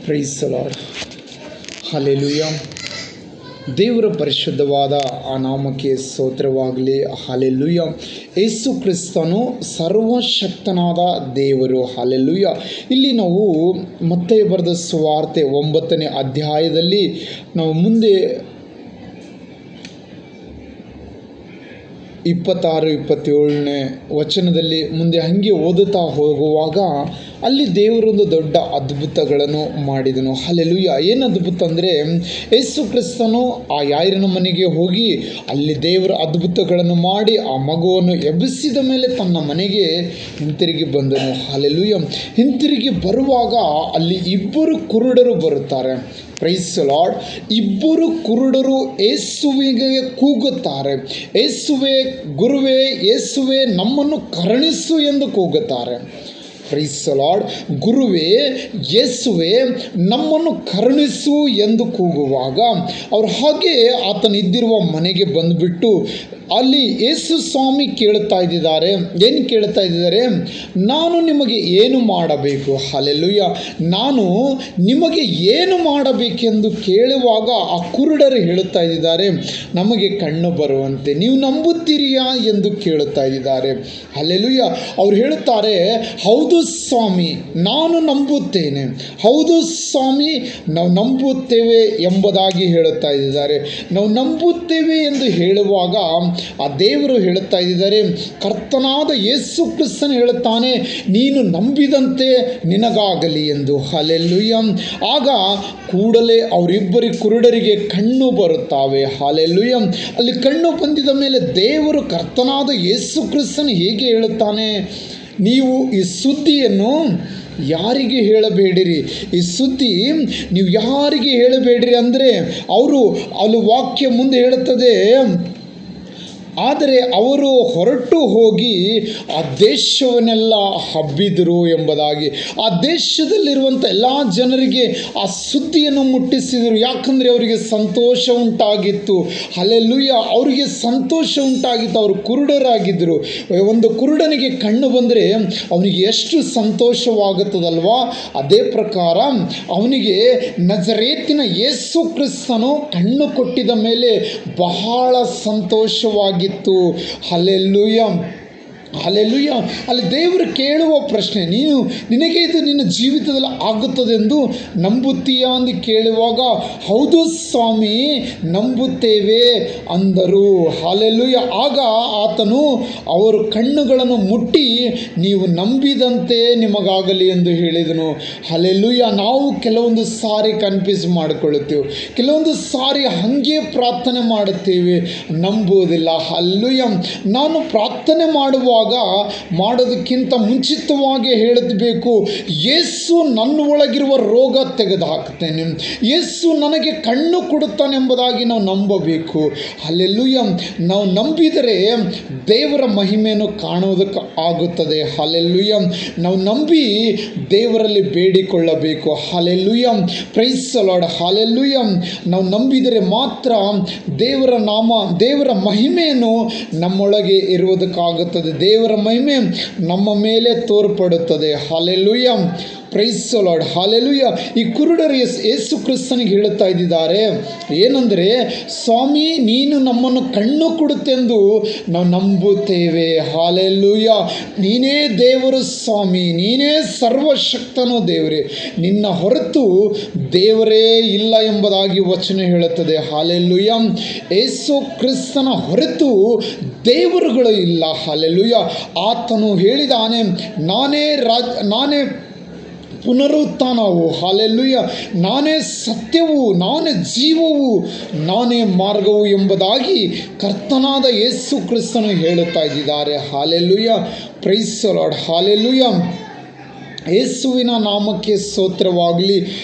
Price the lord. Hallelujah. ದೇವರ ಪರಿಶುದ್ಧವಾದ ಆ ನಾಮಕ್ಕೆ ಸ್ತೋತ್ರವಾಗಲಿ. ಹಲ್ಲೆಲೂಯ. ಯೇಸು ಕ್ರಿಸ್ತನು ಸರ್ವಶಕ್ತನಾದ ದೇವರು. ಹಲ್ಲೆಲೂಯ. ಇಲ್ಲಿ ನಾವು ಮತ್ತೇ ಬರೆದ ಸುವಾರ್ತೆ 9ನೇ ಅಧ್ಯಾಯದಲ್ಲಿ ನಾವು ಮುಂದೆ 26-27ನೇ ವಚನದಲ್ಲಿ ಮುಂದೆ ಹಾಗೆ ಓದುತ್ತಾ ಹೋಗುವಾಗ ಅಲ್ಲಿ ದೇವರೊಂದು ದೊಡ್ಡ ಅದ್ಭುತಗಳನ್ನು ಮಾಡಿದನು. ಹಲ್ಲೆಲೂಯ. ಏನು ಅದ್ಭುತ ಅಂದರೆ, ಯೇಸು ಕ್ರಿಸ್ತನು ಆ ಯಾಯಿರನ ಮನೆಗೆ ಹೋಗಿ ಅಲ್ಲಿ ದೇವರ ಅದ್ಭುತಗಳನ್ನು ಮಾಡಿ ಆ ಮಗುವನ್ನು ಎಬ್ಬಿಸಿದ ಮೇಲೆ ತನ್ನ ಮನೆಗೆ ಹಿಂತಿರುಗಿ ಬಂದನು. ಹಲ್ಲೆಲೂಯ. ಹಿಂತಿರುಗಿ ಬರುವಾಗ ಅಲ್ಲಿ ಇಬ್ಬರು ಕುರುಡರು ಬರುತ್ತಾರೆ. Price the lord. ಇಬ್ಬರು ಕುರುಡರು ಯೇಸುವಿಗೆ ಕೂಗುತ್ತಾರೆ, ಯೇಸುವೆ, ಗುರುವೇ, ಯೇಸುವೆ, ನಮ್ಮನ್ನು ಕರುಣಿಸು ಎಂದು ಕೂಗುತ್ತಾರೆ. Price the lord. ಗುರುವೇ, ಯೇಸುವೆ, ನಮ್ಮನ್ನು ಕರುಣಿಸು ಎಂದು ಕೂಗುವಾಗ ಅವರು ಹಾಗೆ ಆತನಿದ್ದಿರುವ ಮನೆಗೆ ಬಂದುಬಿಟ್ಟು ಅಲ್ಲಿ ಯೇಸು ಸ್ವಾಮಿ ಕೇಳ್ತಾ ಇದ್ದಾರೆ. ಏನು ಕೇಳ್ತಾ ಇದ್ದಾರೆ? ನಾನು ನಿಮಗೆ ಏನು ಮಾಡಬೇಕು? ಹಲ್ಲೆಲೂಯ. ನಾನು ನಿಮಗೆ ಏನು ಮಾಡಬೇಕೆಂದು ಕೇಳುವಾಗ ಆ ಕುರುಡರು ಹೇಳುತ್ತಾ ಇದ್ದಾರೆ, ನಮಗೆ ಕಣ್ಣು ಬರುವಂತೆ ನೀವು ನಂಬುತ್ತೀರಿಯಾ ಎಂದು ಕೇಳುತ್ತಾ ಇದ್ದಾರೆ. ಹಲ್ಲೆಲೂಯ. ಅವ್ರು ಹೇಳುತ್ತಾರೆ, ಹೌದು ಸ್ವಾಮಿ, ನಾನು ನಂಬುತ್ತೇನೆ. ಹೌದು ಸ್ವಾಮಿ, ನಾವು ನಂಬುತ್ತೇವೆ ಎಂಬುದಾಗಿ ಹೇಳುತ್ತಾ ಇದ್ದಾರೆ. ನಾವು ನಂಬುತ್ತೇವೆ ಎಂದು ಹೇಳುವಾಗ ಆ ದೇವರು ಹೇಳುತ್ತಾ ಇದ್ದಾರೆ, ಕರ್ತನಾದ ಯೇಸು ಕ್ರಿಸ್ತನು ಹೇಳುತ್ತಾನೆ, ನೀನು ನಂಬಿದಂತೆ ನಿನಗಾಗಲಿ ಎಂದು. ಹಲ್ಲೆಲೂಯ. ಆಗ ಕೂಡಲೇ ಅವರಿಬ್ಬರಿ ಕುರುಡರಿಗೆ ಕಣ್ಣು ಬರುತ್ತವೆ. ಹಲ್ಲೆಲೂಯ. ಅಲ್ಲಿ ಕಣ್ಣು ಬಂದಿದ ಮೇಲೆ ದೇವರು ಕರ್ತನಾದ ಯೇಸು ಕ್ರಿಸ್ತನು ಹೇಗೆ ಹೇಳುತ್ತಾನೆ, ನೀವು ಈ ಸುದ್ದಿಯನ್ನು ಯಾರಿಗೆ ಹೇಳಬೇಡಿರಿ. ಈ ಸುದ್ದಿ ನೀವು ಯಾರಿಗೆ ಹೇಳಬೇಡಿರಿ ಅಂದರೆ ಅವರು ಅಲ್ಲಿ ವಾಕ್ಯ ಮುಂದೆ ಹೇಳುತ್ತದೆ, ಆದರೆ ಅವರು ಹೊರಟು ಹೋಗಿ ಆ ದೇಶವನ್ನೆಲ್ಲ ಹಬ್ಬಿದರು ಎಂಬುದಾಗಿ. ಆ ದೇಶದಲ್ಲಿರುವಂಥ ಎಲ್ಲ ಜನರಿಗೆ ಆ ಸುದ್ದಿಯನ್ನು ಮುಟ್ಟಿಸಿದರು. ಯಾಕಂದರೆ ಅವರಿಗೆ ಸಂತೋಷ ಉಂಟಾಗಿತ್ತು. ಹಲ್ಲೆಲೂಯ. ಅವರಿಗೆ ಸಂತೋಷ ಉಂಟಾಗಿತ್ತು. ಅವರು ಕುರುಡರಾಗಿದ್ದರು. ಒಂದು ಕುರುಡನಿಗೆ ಕಣ್ಣು ಬಂದರೆ ಅವನಿಗೆ ಎಷ್ಟು ಸಂತೋಷವಾಗುತ್ತದಲ್ವಾ, ಅದೇ ಪ್ರಕಾರ ಅವನಿಗೆ ನಜರೇತಿನ ಯೇಸು ಕ್ರಿಸ್ತನು ಕಣ್ಣು ಕೊಟ್ಟಿದ ಮೇಲೆ ಬಹಳ ಸಂತೋಷವಾಗಿ. ಹಲ್ಲೆಲೂಯ. ಹಲ್ಲೆಲೂಯ. ಅಲ್ಲಿ ದೇವರು ಕೇಳುವ ಪ್ರಶ್ನೆ, ನಿನಗೆ ಇದು ನಿನ್ನ ಜೀವಿತದಲ್ಲಿ ಆಗುತ್ತದೆಂದು ನಂಬುತ್ತೀಯಾ ಎಂದು ಕೇಳುವಾಗ, ಹೌದು ಸ್ವಾಮಿ, ನಂಬುತ್ತೇವೆ ಅಂದರು. ಹಲ್ಲೆಲೂಯ. ಆಗ ಆತನು ಅವರು ಕಣ್ಣುಗಳನ್ನು ಮುಟ್ಟಿ, ನೀವು ನಂಬಿದಂತೆ ನಿಮಗಾಗಲಿ ಎಂದು ಹೇಳಿದನು. ಹಲ್ಲೆಲೂಯ. ನಾವು ಕೆಲವೊಂದು ಸಾರಿ ಕನ್ಫ್ಯೂಸ್ ಮಾಡಿಕೊಳ್ಳುತ್ತೇವೆ, ಕೆಲವೊಂದು ಸಾರಿ ಹಾಗೆ ಪ್ರಾರ್ಥನೆ ಮಾಡುತ್ತೇವೆ, ನಂಬುವುದಿಲ್ಲ. ಹಲ್ಲೆಲೂಯ. ನಾನು ಪ್ರಾರ್ಥನೆ ಮಾಡುವಾಗ ಮಾಡೋದಕ್ಕಿಂತ ಮುಂಚಿತವಾಗಿ ಹೇಳಬೇಕು, ಯೇಸು ನನ್ನ ಒಳಗಿರುವ ರೋಗ ತೆಗೆದುಹಾಕ್ತೇನೆ, ಯೇಸು ನನಗೆ ಕಣ್ಣು ಕೊಡುತ್ತಾನೆ ಎಂಬುದಾಗಿ ನಾವು ನಂಬಬೇಕು. ಹಲ್ಲೆಲೂಯ. ನಾವು ನಂಬಿದರೆ ದೇವರ ಮಹಿಮೆಯನ್ನು ಕಾಣುವುದಕ್ಕೆ ಆಗುತ್ತದೆ. ಹಲ್ಲೆಲೂಯ. ನಾವು ನಂಬಿ ದೇವರಲ್ಲಿ ಬೇಡಿಕೊಳ್ಳಬೇಕು. Hallelujah. Praise the lord. Hallelujah. ನಾವು ನಂಬಿದರೆ ಮಾತ್ರ ದೇವರ ಮಹಿಮೆಯನ್ನು ನಮ್ಮೊಳಗೆ ಇರುವುದಕ್ಕಾಗುತ್ತದೆ. ದೇವರ ಮಹಿಮೆ ನಮ್ಮ ಮೇಲೆ ತೋರ್ಪಡುತ್ತದೆ. Hallelujah. Praise the lord. Hallelujah. ಈ ಕುರುಡರು ಯೇಸು ಕ್ರಿಸ್ತನಿಗೆ ಹೇಳುತ್ತಾ ಇದ್ದಾರೆ ಏನಂದರೆ, ಸ್ವಾಮಿ, ನೀನು ನಮ್ಮನ್ನು ಕಣ್ಣು ಕೊಡುತ್ತೆಂದು ನಾವು ನಂಬುತ್ತೇವೆ. ಹಲ್ಲೆಲೂಯ. ನೀನೇ ದೇವರು ಸ್ವಾಮಿ, ನೀನೇ ಸರ್ವಶಕ್ತನೋ ದೇವರೇ, ನಿನ್ನ ಹೊರತು ದೇವರೇ ಇಲ್ಲ ಎಂಬುದಾಗಿ ವಚನ ಹೇಳುತ್ತದೆ. ಹಲ್ಲೆಲೂಯ. ಯೇಸು ಕ್ರಿಸ್ತನ ಹೊರತು ದೇವರುಗಳು ಇಲ್ಲ. ಹಲ್ಲೆಲೂಯ. ಆತನು ಹೇಳಿದಾನೆ, ನಾನೇ ಪುನರುತ್ಥಾನವು. ಹಲ್ಲೆಲೂಯ. ನಾನೇ ಸತ್ಯವು, ನಾನೇ ಜೀವವು, ನಾನೇ ಮಾರ್ಗವು ಎಂಬುದಾಗಿ ಕರ್ತನಾದ ಯೇಸು ಕ್ರಿಸ್ತನು ಹೇಳುತ್ತಾ ಇದ್ದಾರೆ. Hallelujah. Praise the lord. Hallelujah. ಯೇಸುವಿನ ನಾಮಕ್ಕೆ ಸ್ತೋತ್ರವಾಗಲಿ.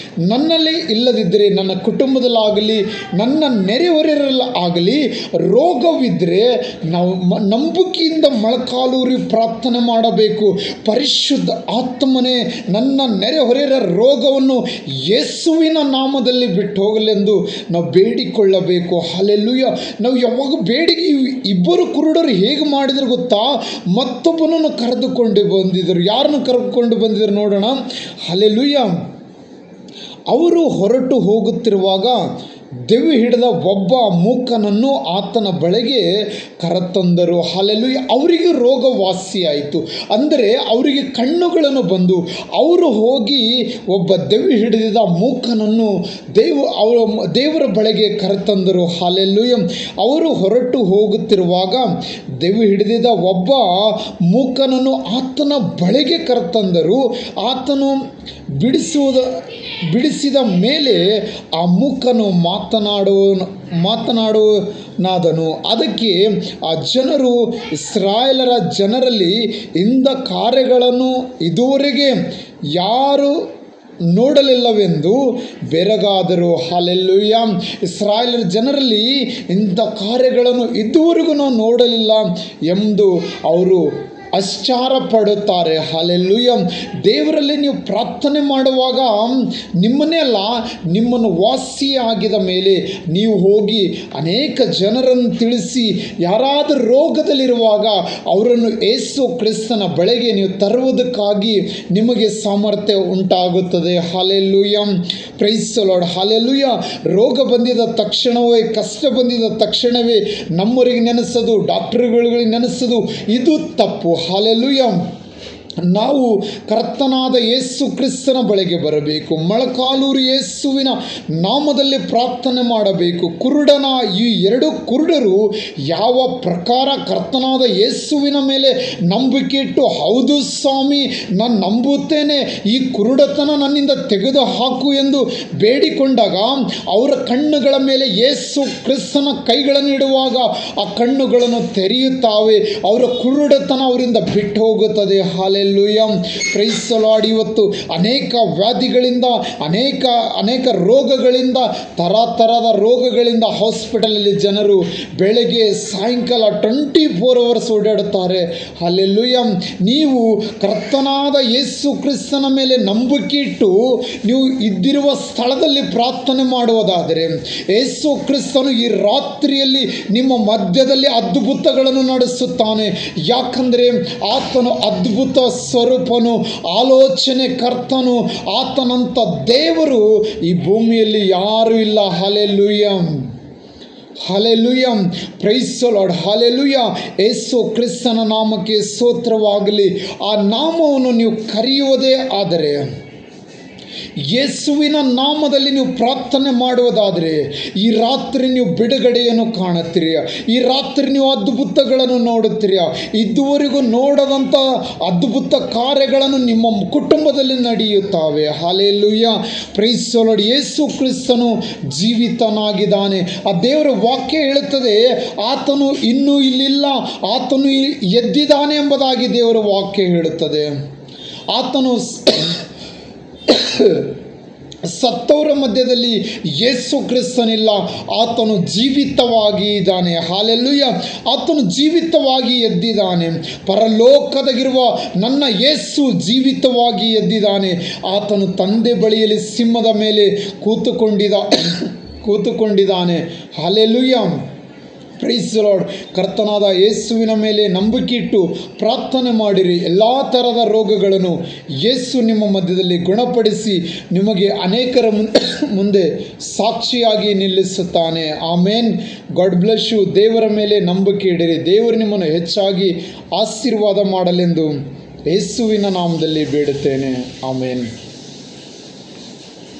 ನನ್ನಲ್ಲಿ ಇಲ್ಲದಿದ್ದರೆ, ನನ್ನ ಕುಟುಂಬದಲ್ಲಾಗಲಿ, ನನ್ನ ನೆರೆಹೊರೆಯಲ್ಲಾಗಲಿ ರೋಗವಿದ್ದರೆ ನಾವು ನಂಬಿಕೆಯಿಂದ ಮೊಳಕಾಲೂರಿ ಪ್ರಾರ್ಥನೆ ಮಾಡಬೇಕು. ಪರಿಶುದ್ಧ ಆತ್ಮನೇ, ನನ್ನ ನೆರೆಹೊರೆಯರ ರೋಗವನ್ನು ಯೇಸುವಿನ ನಾಮದಲ್ಲಿ ಬಿಟ್ಟು ಹೋಗಲೆಂದು ನಾವು ಬೇಡಿಕೊಳ್ಳಬೇಕು. ಹಲ್ಲೆಲೂಯ. ನಾವು ಯಾವಾಗ ಬೇಡಿಕೆ, ಇಬ್ಬರು ಕುರುಡರು ಹೇಗೆ ಮಾಡಿದ್ರು ಗೊತ್ತಾ? ಮತ್ತೊಬ್ಬನನ್ನು ಕರೆದುಕೊಂಡು ಬಂದಿದ್ದರು. ಯಾರನ್ನು ಕರೆದುಕೊಂಡು ಬಂದಿದ್ದರು ನೋಡೋಣ. ಹಲ್ಲೆಲೂಯ. ಅವರು ಹೊರಟು ಹೋಗುತ್ತಿರುವಾಗ ದೆವ್ವ ಹಿಡಿದ ಒಬ್ಬ ಮೂಕನನ್ನು ಆತನ ಬಳಿಗೆ ಕರೆತಂದರು. ಹಲ್ಲೆಲೂಯಾ. ಅವರಿಗೆ ರೋಗ ವಾಸಿಯಾಯಿತು. ಅಂದರೆ ಅವರಿಗೆ ಕಣ್ಣುಗಳನ್ನು ಬಂದು ಅವರು ಹೋಗಿ ಒಬ್ಬ ದೆವ್ವ ಹಿಡಿದ ಮೂಕನನ್ನು ದೇವರ ಬಳಿಗೆ ಕರೆತಂದರು. ಹಲ್ಲೆಲೂಯಾ. ಅವರು ಹೊರಟು ಹೋಗುತ್ತಿರುವಾಗ ದೆವ್ವ ಹಿಡಿದ ಒಬ್ಬ ಮೂಕನನ್ನು ಆತನ ಬಳಿಗೆ ಕರೆತಂದರು. ಆತನು ಬಿಡಿಸಿದ ಮೇಲೆ ಆ ಮೂಕನು ಮಾತನಾಡುವನಾದನು. ಅದಕ್ಕೆ ಆ ಜನರು, ಇಸ್ರಾಯೇಲರ ಜನರಲ್ಲಿ ಇಂಥ ಕಾರ್ಯಗಳನ್ನು ಇದುವರೆಗೆ ಯಾರು ನೋಡಲಿಲ್ಲವೆಂದು ಬೆರಗಾದರು. ಹಲ್ಲೆಲೂಯಾ. ಇಸ್ರಾಯೇಲರ ಜನರಲ್ಲಿ ಇಂಥ ಕಾರ್ಯಗಳನ್ನು ಇದುವರೆಗೂ ನಾವು ನೋಡಲಿಲ್ಲ ಎಂದು ಅವರು ಆಶ್ಚರ್ಯಪಡುತ್ತಾರೆ. ಹಲ್ಲೆಲೂಯಾ. ದೇವರಲ್ಲಿ ನೀವು ಪ್ರಾರ್ಥನೆ ಮಾಡುವಾಗ ನಿಮ್ಮನ್ನೇ ಅಲ್ಲ, ನಿಮ್ಮನ್ನು ವಾಸಿಯಾಗಿದ ಮೇಲೆ ನೀವು ಹೋಗಿ ಅನೇಕ ಜನರನ್ನು ತಿಳಿಸಿ, ಯಾರಾದರೂ ರೋಗದಲ್ಲಿರುವಾಗ ಅವರನ್ನು ಯೇಸು ಕ್ರಿಸ್ತನ ಬಳಿಗೆ ನೀವು ತರುವುದಕ್ಕಾಗಿ ನಿಮಗೆ ಸಾಮರ್ಥ್ಯ ಉಂಟಾಗುತ್ತದೆ. Hallelujah. Praise the lord. Hallelujah. ರೋಗ ಬಂದಿದ ತಕ್ಷಣವೇ, ಕಷ್ಟ ಬಂದಿದ ತಕ್ಷಣವೇ ನಮ್ಮವರಿಗೆ ನೆನೆಸೋದು, ಡಾಕ್ಟರ್ಗಳಿಗೆ ನೆನೆಸೋದು, ಇದು ತಪ್ಪು. ಹಲ್ಲೆಲೂಯಾ. ನಾವು ಕರ್ತನಾದ ಯೇಸು ಕ್ರಿಸ್ತನ ಬಳಿಗೆ ಬರಬೇಕು. ಮೊಳಕಾಲೂರು ಯೇಸುವಿನ ನಾಮದಲ್ಲಿ ಪ್ರಾರ್ಥನೆ ಮಾಡಬೇಕು. ಕುರುಡನ ಈ ಎರಡು ಕುರುಡರು ಯಾವ ಪ್ರಕಾರ ಕರ್ತನಾದ ಯೇಸುವಿನ ಮೇಲೆ ನಂಬಿಕೆ ಇಟ್ಟು, ಹೌದು ಸ್ವಾಮಿ ನಾನು ನಂಬುತ್ತೇನೆ, ಈ ಕುರುಡತನ ನನ್ನಿಂದ ತೆಗೆದು ಹಾಕು ಎಂದು ಬೇಡಿಕೊಂಡಾಗ ಅವರ ಕಣ್ಣುಗಳ ಮೇಲೆ ಯೇಸು ಕ್ರಿಸ್ತನ ಕೈಗಳನ್ನು ಇಡುವಾಗ ಆ ಕಣ್ಣುಗಳನ್ನು ತೆರೆಯುತ್ತಾವೆ. ಅವರ ಕುರುಡತನ ಅವರಿಂದ ಬಿಟ್ಟು ಹೋಗುತ್ತದೆ. ಹಲ್ಲೆಲೂಯಾ. Praise the Lord. ಇವತ್ತು ಅನೇಕ ವ್ಯಾಧಿಗಳಿಂದ, ಅನೇಕ ರೋಗಗಳಿಂದ, ತರದ ರೋಗಗಳಿಂದ ಹಾಸ್ಪಿಟಲಲ್ಲಿ ಜನರು ಬೆಳಗ್ಗೆ ಸಾಯಂಕಾಲ 24 hours ಓಡಾಡುತ್ತಾರೆ. ಹಲ್ಲೆಲೂಯಾ. ನೀವು ಕರ್ತನಾದ ಯೇಸು ಕ್ರಿಸ್ತನ ಮೇಲೆ ನಂಬಿಕೆ ಇಟ್ಟು ನೀವು ಇದ್ದಿರುವ ಸ್ಥಳದಲ್ಲಿ ಪ್ರಾರ್ಥನೆ ಮಾಡುವುದಾದರೆ ಯೇಸು ಕ್ರಿಸ್ತನು ಈ ರಾತ್ರಿಯಲ್ಲಿ ನಿಮ್ಮ ಮಧ್ಯದಲ್ಲಿ ಅದ್ಭುತಗಳನ್ನು ನಡೆಸುತ್ತಾನೆ. ಯಾಕಂದರೆ ಆತನು ಅದ್ಭುತ ಸ್ವರೂಪನು, ಆಲೋಚನೆ ಕರ್ತನು. ಆತನಂಥ ದೇವರು ಈ ಭೂಮಿಯಲ್ಲಿ ಯಾರೂ ಇಲ್ಲ. Hallelujah. Hallelujah. Praise the lord. Hallelujah. Yesu ಕ್ರಿಸ್ತನ ನಾಮಕ್ಕೆ ಸ್ತೋತ್ರವಾಗಲಿ. ಆ ನಾಮವನ್ನು ನೀವು ಕರೆಯುವುದೇ ಆದರೆ, ಯೇಸುವಿನ ನಾಮದಲ್ಲಿ ನೀವು ಪ್ರಾರ್ಥನೆ ಮಾಡುವುದಾದರೆ ಈ ರಾತ್ರಿ ನೀವು ಬಿಡುಗಡೆಯನ್ನು ಕಾಣುತ್ತೀರಿ. ಈ ರಾತ್ರಿ ನೀವು ಅದ್ಭುತಗಳನ್ನು ನೋಡುತ್ತೀರಿ. ಇದುವರೆಗೂ ನೋಡದಂಥ ಅದ್ಭುತ ಕಾರ್ಯಗಳನ್ನು ನಿಮ್ಮ ಕುಟುಂಬದಲ್ಲಿ ನಡೆಯುತ್ತವೆ. Hallelujah. Praise the lord. Yesu ಕ್ರಿಸ್ತನು ಜೀವಿತನಾಗಿದ್ದಾನೆ. ಆ ದೇವರ ವಾಕ್ಯ ಹೇಳುತ್ತದೆ, ಆತನು ಇನ್ನೂ ಇಲ್ಲಿಲ್ಲ, ಆತನು ಎದ್ದಿದ್ದಾನೆ ಎಂಬುದಾಗಿ ದೇವರ ವಾಕ್ಯ ಹೇಳುತ್ತದೆ. ಆತನು ಸತ್ತವರ ಮಧ್ಯದಲ್ಲಿ ಯೇಸು ಕ್ರಿಸ್ತನಿಲ್ಲ, ಆತನು ಜೀವಿತವಾಗಿ ಇದ್ದಾನೆ. ಹಲ್ಲೆಲೂಯಾ. ಆತನು ಜೀವಿತವಾಗಿ ಎದ್ದಿದ್ದಾನೆ. ಪರಲೋಕದಾಗಿರುವ ನನ್ನ ಯೇಸು ಜೀವಿತವಾಗಿ ಎದ್ದಿದ್ದಾನೆ. ಆತನು ತಂದೆ ಬಳಿಯಲ್ಲಿ ಸಿಂಹದ ಮೇಲೆ ಕೂತುಕೊಂಡಿದ್ದಾನೆ. ಹಲ್ಲೆಲೂಯಾ. Praise the Lord. ಕರ್ತನಾದ ಯೇಸುವಿನ ಮೇಲೆ ನಂಬಿಕೆ ಇಟ್ಟು ಪ್ರಾರ್ಥನೆ ಮಾಡಿರಿ. ಎಲ್ಲ ಥರದ ರೋಗಗಳನ್ನು ಯೇಸು ನಿಮ್ಮ ಮಧ್ಯದಲ್ಲಿ ಗುಣಪಡಿಸಿ ನಿಮಗೆ ಅನೇಕರ ಮುಂದೆ ಸಾಕ್ಷಿಯಾಗಿ ನಿಲ್ಲಿಸುತ್ತಾನೆ. ಆಮೇನ್. God bless you. ದೇವರ ಮೇಲೆ ನಂಬಿಕೆ ಇಡಿರಿ. ದೇವರು ನಿಮ್ಮನ್ನು ಹೆಚ್ಚಾಗಿ ಆಶೀರ್ವಾದ ಮಾಡಲೆಂದು ಯೇಸುವಿನ ನಾಮದಲ್ಲಿ ಬೇಡುತ್ತೇನೆ. ಆಮೇನ್.